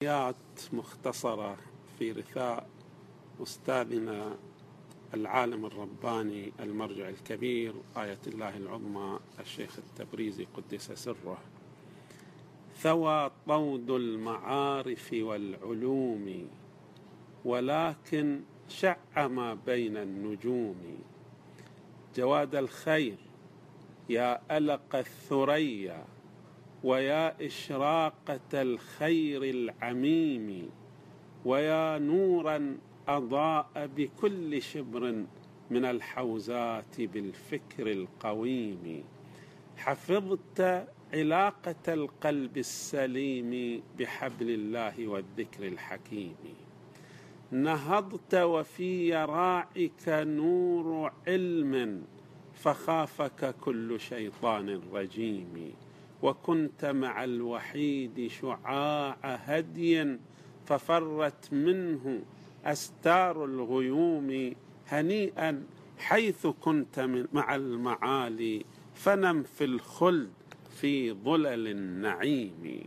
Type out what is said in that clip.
آيات مختصرة في رثاء أستاذنا العالم الرباني المرجع الكبير آية الله العظمى الشيخ التبريزي قدس سره. ثوى طود المعارف والعلوم، ولكن شع ما بين النجوم. جواد الخير يا ألق الثريا، ويا إشراقة الخير العميم، ويا نورا أضاء بكل شبر من الحوزات بالفكر القويم. حفظت علاقة القلب السليم بحبل الله والذكر الحكيم. نهضت وفي راعك نور علم، فخافك كل شيطان رجيم. وكنت مع الوحيد شعاع هدي، ففرت منه أستار الغيوم. هنيئا حيث كنت مع المعالي، فنم في الخلد في ظلل النعيم.